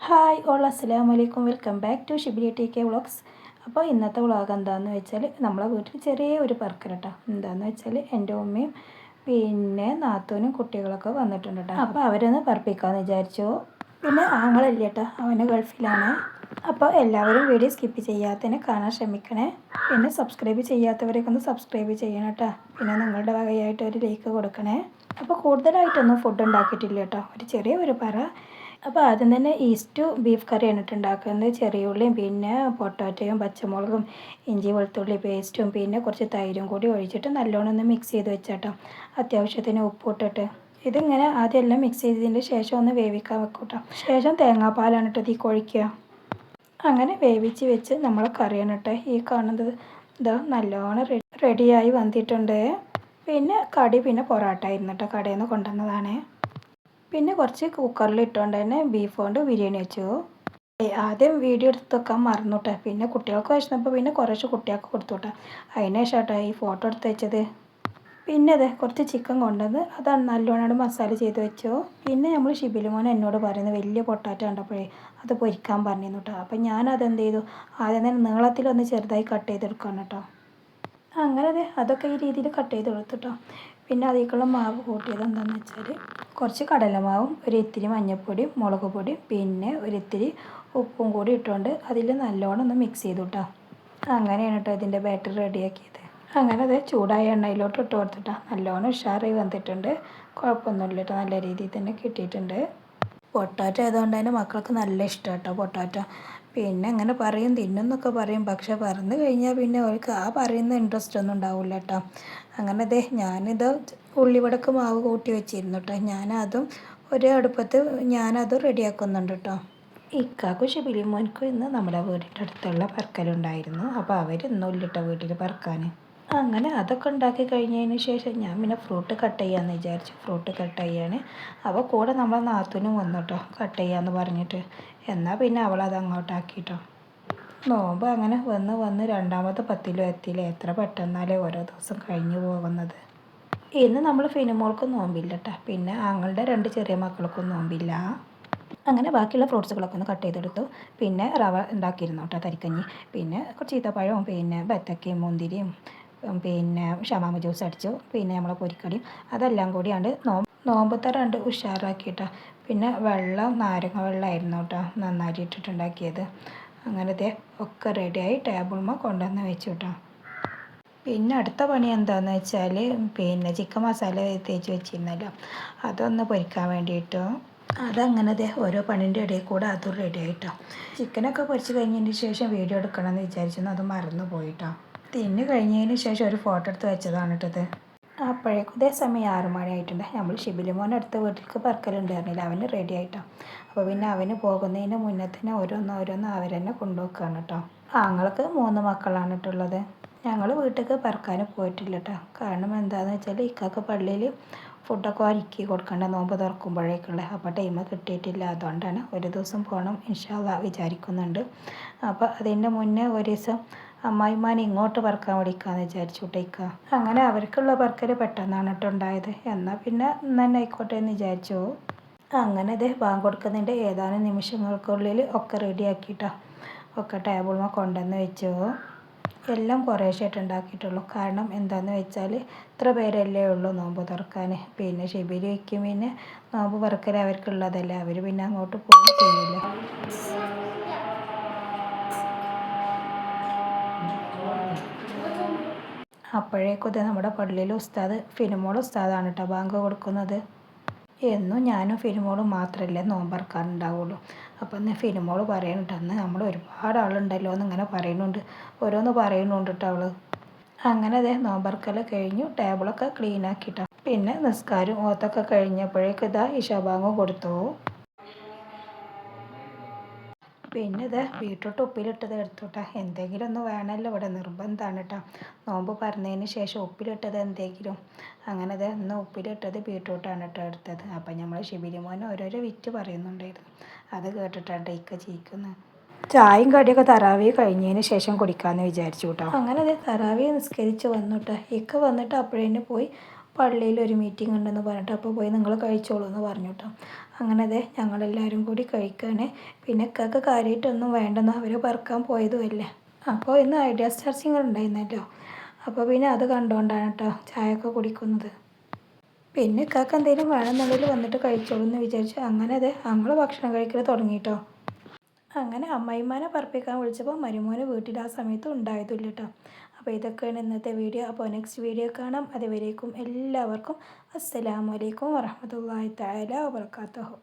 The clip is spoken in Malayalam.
ഹായ് ഓൾ അസ്സലാമു അലൈക്കും. Welcome back to Shibili T K vlogs. അപ്പോൾ ഇന്നത്തെ വ്ളോഗ് എന്താണെന്ന് വെച്ചാൽ നമ്മളെ വീട്ടിൽ ചെറിയ ഒരു പറക്കൽ കേട്ടോ. എന്താണെന്ന് വെച്ചാൽ എൻ്റെ ഉമ്മയും പിന്നെ നാത്തൂനും കുട്ടികളൊക്കെ വന്നിട്ടുണ്ട് കേട്ടോ. അപ്പോൾ അവരൊന്ന് പറപ്പിക്കാമെന്ന് വിചാരിച്ചു. പിന്നെ ആങ്ങളില്ല കേട്ടോ, അവന് ഗൾഫിലാണ്. അപ്പോൾ എല്ലാവരും വീഡിയോ സ്കിപ്പ് ചെയ്യാത്തതിന് കാണാൻ ശ്രമിക്കണേ. പിന്നെ സബ്സ്ക്രൈബ് ചെയ്യാത്തവരൊക്കെ ഒന്ന് സബ്സ്ക്രൈബ് ചെയ്യണം കേട്ടോ. പിന്നെ നിങ്ങളുടെ വകയായിട്ട് ഒരു ലൈക്ക് കൊടുക്കണേ. അപ്പോൾ കൂടുതലായിട്ടൊന്നും ഫുഡ് ഉണ്ടാക്കിയിട്ടില്ല കേട്ടോ, ഒരു ചെറിയ ഒരു പറ. അപ്പോൾ ആദ്യം തന്നെ ഈസ്റ്റു ബീഫ് കറിയാണ് ഉണ്ടാക്കുന്നത്. ചെറിയ ഉള്ളിയും പിന്നെ പൊട്ടാറ്റോയും പച്ചമുളകും ഇഞ്ചി വെളുത്തുള്ളി പേസ്റ്റും പിന്നെ കുറച്ച് തൈരും കൂടി ഒഴിച്ചിട്ട് നല്ലോണം ഒന്ന് മിക്സ് ചെയ്ത് വെച്ചാട്ടോ. അത്യാവശ്യത്തിന് ഉപ്പ് ഇട്ടിട്ട് ഇതിങ്ങനെ ആദ്യം എല്ലാം മിക്സ് ചെയ്തതിന് ശേഷം ഒന്ന് വേവിക്കാൻ വെക്കൂട്ടോ. ശേഷം തേങ്ങാപ്പാലാണ് കേട്ടോ ഈ കൊഴിക്കുക. അങ്ങനെ വേവിച്ച് വെച്ച് നമ്മളെ കറിയാണ് കേട്ടോ ഈ കാണുന്നത്. ഇതാ നല്ലോണം റെഡിയായി വന്നിട്ടുണ്ട്. പിന്നെ കടി പിന്നെ പൊറോട്ട ആയിരുന്നു കേട്ടോ, കടയിൽ നിന്ന് കൊണ്ടുവന്നതാണ്. പിന്നെ കുറച്ച് കുക്കറിൽ ഇട്ടുകൊണ്ട് തന്നെ ബീഫ് കൊണ്ട് ബിരിയാണി വെച്ചു. ആദ്യം വീഡിയോ എടുത്ത് വെക്കാൻ മറന്നു കേട്ടോ. പിന്നെ കുട്ടികൾക്ക് വിശന്നപ്പോൾ പിന്നെ കുറച്ച് കുട്ടികൾക്ക് കൊടുത്തു കേട്ടോ. അതിന് ശേഷം കേട്ടോ ഈ ഫോട്ടോ എടുത്ത് വെച്ചത്. പിന്നെ അതെ കുറച്ച് ചിക്കൻ കൊണ്ടുവന്ന് അതാണ് നല്ലോണം മസാല ചെയ്ത് വെച്ചു. പിന്നെ നമ്മൾ ഷിബിലി മോൻ എന്നോട് പറയുന്നത് വലിയ പൊട്ടാറ്റോ കണ്ടപ്പോഴേ അത് പൊരിക്കാൻ പറഞ്ഞിരുന്നു കേട്ടോ. അപ്പം ഞാനതെന്ത് ചെയ്തു, ആദ്യം തന്നെ നീളത്തിലൊന്ന് ചെറുതായി കട്ട് ചെയ്തെടുക്കണം കേട്ടോ. അങ്ങനെ അതെ അതൊക്കെ ഈ രീതിയിൽ കട്ട് ചെയ്ത് കൊടുത്തിട്ടോ. പിന്നെ അതിലേക്കുള്ള മാവ് കൂട്ടിയത് എന്താണെന്ന് വെച്ചാൽ കുറച്ച് കടലമാവും ഒരു ഇത്തിരി മഞ്ഞൾപ്പൊടിയും മുളക് പൊടിയും പിന്നെ ഒരു ഇത്തിരി ഉപ്പും കൂടി ഇട്ടുകൊണ്ട് അതിൽ നല്ലോണം ഒന്ന് മിക്സ് ചെയ്തു കേട്ടോ. അങ്ങനെയാണ് കേട്ടോ ഇതിൻ്റെ ബാറ്റർ റെഡിയാക്കിയത്. അങ്ങനെ അത് ചൂടായ എണ്ണയിലോട്ട് ഇട്ട് കൊടുത്തിട്ടോ. നല്ലോണം ഉഷാറായി വന്നിട്ടുണ്ട്, കുഴപ്പമൊന്നുമില്ല കേട്ടോ, നല്ല രീതിയിൽ തന്നെ കിട്ടിയിട്ടുണ്ട്. പൊട്ടാറ്റോ ആയതുകൊണ്ട് തന്നെ മക്കൾക്ക് നല്ല ഇഷ്ടം കേട്ടോ പൊട്ടാറ്റോ. പിന്നെ അങ്ങനെ പറയും തിന്നുന്നൊക്കെ പറയും, പക്ഷെ പറന്ന് കഴിഞ്ഞാൽ പിന്നെ അവർക്ക് ആ പറയുന്ന ഇൻട്രസ്റ്റ് ഒന്നും ഉണ്ടാവില്ല കേട്ടോ. അങ്ങനെ അതെ ഞാനിത് ഉള്ളിവടക്ക് മാവ് കൂട്ടി വെച്ചിരുന്നു കേട്ടോ. ഞാനതും ഒരു അടുപ്പത്ത് ഞാനതും റെഡിയാക്കുന്നുണ്ട് കേട്ടോ. ഇക്കാക്കും ഷിബിലി മോനിക്കും ഇന്ന് നമ്മുടെ വീടിൻ്റെ അടുത്തുള്ള പറക്കലുണ്ടായിരുന്നു. അപ്പോൾ അവരിന്നൊല്ല കേട്ടോ വീട്ടിൽ പറക്കാൻ. അങ്ങനെ അതൊക്കെ ഉണ്ടാക്കി കഴിഞ്ഞതിന് ശേഷം ഞാൻ പിന്നെ ഫ്രൂട്ട് കട്ട് ചെയ്യാമെന്ന് വിചാരിച്ചു. ഫ്രൂട്ട് കട്ട് ചെയ്യാണ്. അപ്പോൾ കൂടെ നമ്മളെ നാത്തൂനും വന്നു കേട്ടോ കട്ട് ചെയ്യാമെന്ന് പറഞ്ഞിട്ട്. എന്നാൽ പിന്നെ അവളത് അങ്ങോട്ടാക്കിട്ടോ. നോമ്പ് അങ്ങനെ വന്ന് രണ്ടാമത്തെ പത്തിലും എത്തിയില്ല. എത്ര പെട്ടെന്നാലേ ഓരോ ദിവസം കഴിഞ്ഞു പോകുന്നത്. ഇന്ന് നമ്മൾ ഫിനിമോൾക്കും നോമ്പില്ല കേട്ടോ. പിന്നെ ആങ്ങളുടെ രണ്ട് ചെറിയ മക്കൾക്കും നോമ്പില്ല. അങ്ങനെ ബാക്കിയുള്ള ഫ്രൂട്ട്സുകളൊക്കെ ഒന്ന് കട്ട് ചെയ്തെടുത്തു. പിന്നെ റവ ഉണ്ടാക്കിയിരുന്നു കേട്ടോ തരിക്കഞ്ഞി. പിന്നെ കുറച്ച് ഈത്തപ്പഴവും പിന്നെ ബത്തക്കയും മുന്തിരിയും പിന്നെ ഷമാമ ജ്യൂസ് അടിച്ചു. പിന്നെ നമ്മളെ പൊരിക്കടിയും അതെല്ലാം കൂടിയാണ്ട് നോമ്പത്തെ രണ്ട് ഉഷാറാക്കിയിട്ടോ. പിന്നെ വെള്ളം നാരങ്ങ വെള്ളമായിരുന്നു കേട്ടോ നന്നായിട്ട് ഇട്ടിട്ടുണ്ടാക്കിയത്. അങ്ങനത്തെ ഒക്കെ റെഡിയായി ടേബിൾമ കൊണ്ടുവന്ന് വെച്ചു കേട്ടോ. പിന്നെ അടുത്ത പണി എന്താണെന്ന് വെച്ചാൽ പിന്നെ ചിക്കൻ മസാല തേച്ച് വെച്ചിരുന്നല്ലോ അതൊന്ന് പൊരിക്കാൻ വേണ്ടിയിട്ടോ. അതങ്ങനെ ഓരോ പണിൻ്റെ ഇടയിൽ കൂടെ അതും റെഡി ആയിട്ടോ. ചിക്കനൊക്കെ പൊരിച്ച് കഴിഞ്ഞതിന് ശേഷം വീഡിയോ എടുക്കണമെന്ന് വിചാരിച്ചിരുന്നു, അത് മറന്നു പോയിട്ടോ. തിന്ന് കഴിഞ്ഞതിന് ശേഷം ഒരു ഫോട്ടോ എടുത്ത് വെച്ചതാണ് കേട്ടത്. അപ്പോഴേക്കും ഇതേ സമയം 6 മണി ആയിട്ടുണ്ട്. നമ്മൾ ഷിബിലി മോൻ്റെ അടുത്ത വീട്ടിലേക്ക് പറക്കലുണ്ടായിരുന്നില്ല, അവന് റെഡി ആയിട്ടോ. അപ്പോൾ പിന്നെ അവന് പോകുന്നതിന് മുന്നേ തന്നെ ഓരോന്ന് അവർ തന്നെ കൊണ്ടുവയ്ക്കുകയാണ് കേട്ടോ. ആങ്ങൾക്ക് 3 മക്കളാണ് കേട്ടുള്ളത്. ഞങ്ങൾ വീട്ടിലേക്ക് പറക്കാൻ പോയിട്ടില്ല കേട്ടോ. കാരണം എന്താണെന്ന് വെച്ചാൽ ഇക്കാക്ക് പള്ളിയിൽ ഫുഡൊക്കെ ഒരുക്കി കൊടുക്കേണ്ട നോമ്പ് തുറക്കുമ്പോഴേക്കുള്ള. അപ്പോൾ ടൈം കിട്ടിയിട്ടില്ല, അതുകൊണ്ടാണ് ഒരു ദിവസം പോകണം ഇൻഷാ അല്ലാഹ് വിചാരിക്കുന്നുണ്ട്. അപ്പോൾ അതിൻ്റെ മുന്നേ ഒരു ദിവസം അമ്മായിമാനെ ഇങ്ങോട്ട് പറക്കാൻ വിളിക്കാമെന്ന് വിചാരിച്ചു കേട്ടേക്ക. അങ്ങനെ അവർക്കുള്ള പറക്കൽ പെട്ടെന്നാണ് കേട്ടോ ഉണ്ടായത്. എന്നാൽ പിന്നെ ഇന്ന് തന്നെ ആയിക്കോട്ടെ എന്ന് വിചാരിച്ചു. അങ്ങനെ അതേ ബാങ്ക് കൊടുക്കുന്നതിൻ്റെ ഏതാനും നിമിഷങ്ങൾക്കുള്ളിൽ ഒക്കെ റെഡിയാക്കിയിട്ടോ. ഒക്കെ ടേബിളിൽ കൊണ്ടുവന്ന് വെച്ചു. എല്ലാം കുറേശ്ശായിട്ട് ഉണ്ടാക്കിയിട്ടുള്ളൂ. കാരണം എന്താണെന്ന് വെച്ചാൽ ഇത്ര പേരല്ലേ ഉള്ളൂ നോമ്പ് തുറക്കാൻ. പിന്നെ ഷിബിലി വയ്ക്കും പിന്നെ നോമ്പ് തുറക്കൽ അവർക്കുള്ളതല്ലേ, അവർ പിന്നെ അങ്ങോട്ട് പോയി ചെയ്യില്ല. അപ്പോഴേക്കും ഇത് നമ്മുടെ പള്ളിയിലെ ഉസ്താദ് ഫിനിമോൾ ഉസ്താദാണ് കേട്ടോ ബാങ്ക് കൊടുക്കുന്നത്. എന്നും ഞാനും ഫിനിമോളും മാത്രമല്ലേ നോമ്പറക്കാനുണ്ടാവുള്ളൂ. അപ്പം ഇന്ന് ഫിനിമോൾ പറയുന്നുണ്ട് അന്ന് നമ്മൾ ഒരുപാട് ആളുണ്ടല്ലോ എന്നിങ്ങനെ പറയുന്നുണ്ട്, ഓരോന്ന് പറയുന്നുണ്ട് കേട്ടോ അവൾ. അങ്ങനെ അതെ നോമ്പറക്കൽ കഴിഞ്ഞു, ടേബിളൊക്കെ ക്ലീൻ ആക്കിയിട്ടോ. പിന്നെ നിസ്കാരം ഓത്തൊക്കെ കഴിഞ്ഞപ്പോഴേക്കും ഇതാ ഇശാ ബാങ്കും കൊടുത്തു. പിന്നെ ഇത് ബീട്രൂട്ട് ഉപ്പിലിട്ടത് എടുത്തുട്ടാ. എന്തെങ്കിലും ഒന്ന് വേണമല്ലോ ഇവിടെ, നിർബന്ധമാണ് കേട്ടോ. നോമ്പ് പറഞ്ഞതിന് ശേഷം ഉപ്പിലിട്ടത് എന്തെങ്കിലും. അങ്ങനെ ഇത് ഇന്ന് ഉപ്പിലിട്ടത് ബീട്രൂട്ടാണ് കേട്ടോ എടുത്തത്. അപ്പം നമ്മൾ ഷിബിലി മോനെ ഓരോരോ വിറ്റ് പറയുന്നുണ്ടായിരുന്നു, അത് കേട്ടിട്ടാണ് ഇക്ക ചീക്കുന്നത്. ചായയും കടിയൊക്കെ തറാവി കഴിഞ്ഞതിന് ശേഷം കുടിക്കാമെന്ന് വിചാരിച്ചു കേട്ടോ. അങ്ങനെ അത് തറാവി നിസ്കരിച്ച് വന്നു കേട്ടോ. ഇക്ക വന്നിട്ട് അപ്പോഴേന് പോയി പള്ളിയിൽ ഒരു മീറ്റിംഗ് ഉണ്ടെന്ന് പറഞ്ഞിട്ട് അപ്പോൾ പോയി നിങ്ങൾ കഴിച്ചോളൂ എന്ന് പറഞ്ഞു കേട്ടോ. അങ്ങനെ അതെ ഞങ്ങളെല്ലാവരും കൂടി കഴിക്കുകയാണ്. പിന്നെ ഇക്കാക്ക് കാര്യമായിട്ടൊന്നും വേണ്ടെന്ന് അവർ പറക്കാൻ പോയതുമല്ലേ. അപ്പോൾ ഇന്ന് ഐഡിയ സ്റ്റാർ ഉണ്ടായിരുന്നല്ലോ. അപ്പോൾ പിന്നെ അത് കണ്ടുകൊണ്ടാണ് കേട്ടോ ചായയൊക്കെ കുടിക്കുന്നത്. പിന്നെ ഇക്കാക്ക് എന്തെങ്കിലും വേണമെന്നുണ്ടെങ്കിൽ വന്നിട്ട് കഴിച്ചോളൂ എന്ന് വിചാരിച്ചു. അങ്ങനെ അതെ നമ്മൾ ഭക്ഷണം കഴിക്കൽ തുടങ്ങിയിട്ടോ. അങ്ങനെ അമ്മായിമാനെ പറപ്പിക്കാൻ വിളിച്ചപ്പോൾ മരുമോന് വീട്ടിൽ ആ സമയത്ത് ഉണ്ടായതില്ല കേട്ടോ. അപ്പോൾ ഇതൊക്കെയാണ് ഇന്നത്തെ വീഡിയോ. അപ്പോൾ നെക്സ്റ്റ് വീഡിയോ കാണാം. അതുവരേക്കും എല്ലാവർക്കും അസ്സലാമു അലൈക്കും വറഹ്മത്തുള്ളാഹി തആല വബറകാതുഹു.